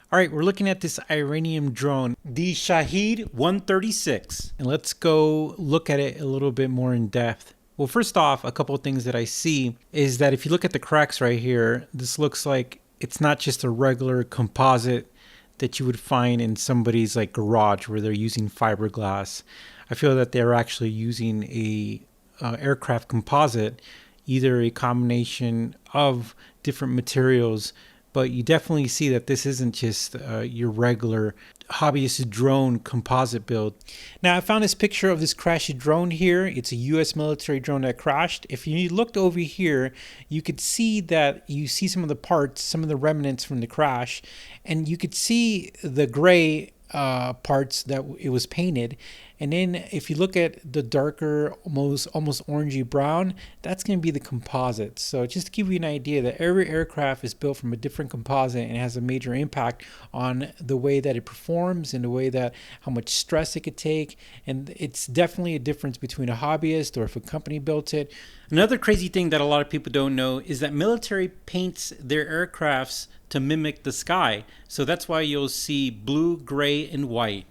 All right, we're looking at this Iranian drone, the Shahed 136, and let's go look at it a little bit more in depth. Well, first off, a couple of things that I see is that if you look at the cracks right here, this looks like it's not just a regular composite that you would find in somebody's like garage where they're using fiberglass. I feel that they're actually using a aircraft composite, either a combination of different materials, but you definitely see that this isn't just your regular hobbyist drone composite build. Now, I found this picture of this crashed drone here. It's a US military drone that crashed. If you looked over here, you could see that you see some of the parts, some of the remnants from the crash, and you could see the gray parts that it was painted. And then if you look at the darker, almost orangey brown, that's going to be the composite. So just to give you an idea that every aircraft is built from a different composite and has a major impact on the way that it performs and the way that how much stress it could take. And it's definitely a difference between a hobbyist or if a company built it. Another crazy thing that a lot of people don't know is that military paints their aircrafts to mimic the sky. So that's why you'll see blue, gray, and white.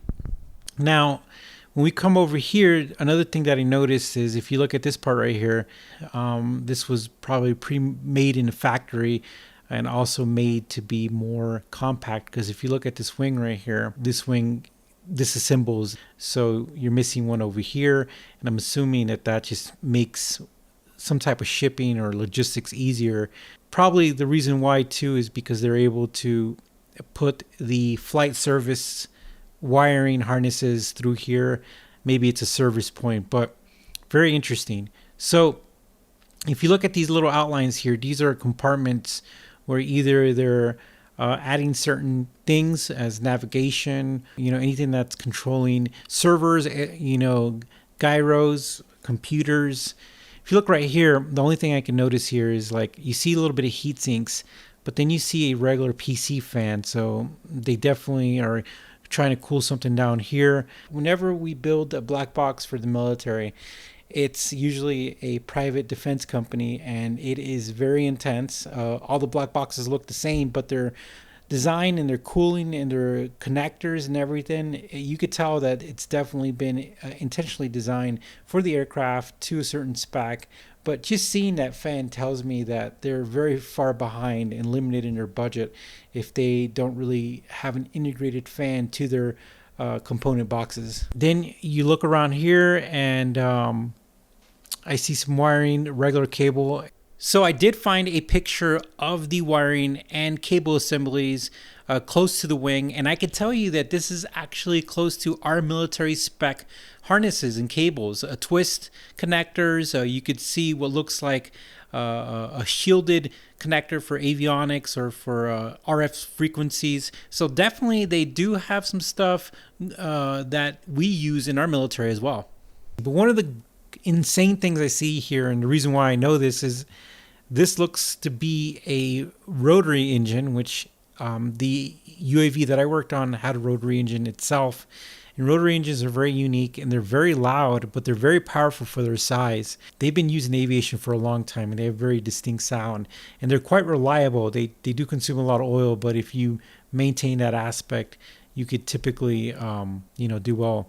Now, when we come over here, another thing that I noticed is if you look at this part right here, this was probably pre-made in a factory and also made to be more compact, because if you look at this wing right here, this wing disassembles, so you're missing one over here, and I'm assuming that that just makes some type of shipping or logistics easier. Probably the reason why too is because they're able to put the flight service wiring harnesses through here. Maybe it's a service point, but very interesting. So if you look at these little outlines here, these are compartments where either they're adding certain things as navigation, anything that's controlling servers, gyros, computers. If you look right here, the only thing I can notice here is like you see a little bit of heat sinks, but then you see a regular PC fan. So they definitely are trying to cool something down here. Whenever we build a black box for the military, it's usually a private defense company, and it is very intense. All the black boxes look the same, but their design and their cooling and their connectors and everything, you could tell that it's definitely been intentionally designed for the aircraft to a certain spec. But just seeing that fan tells me that they're very far behind and limited in their budget if they don't really have an integrated fan to their component boxes. Then you look around here and I see some wiring, regular cable. So I did find a picture of the wiring and cable assemblies close to the wing, and I can tell you that this is actually close to our military spec harnesses and cables, twist connectors. You could see what looks like a shielded connector for avionics or for RF frequencies. So definitely they do have some stuff that we use in our military as well. But one of the insane things I see here, and the reason why I know this is this looks to be a rotary engine, which the UAV that I worked on had a rotary engine itself. And rotary engines are very unique and they're very loud, but they're very powerful for their size. They've been used in aviation for a long time and they have very distinct sound. And they're quite reliable. They do consume a lot of oil, but if you maintain that aspect, you could typically do well.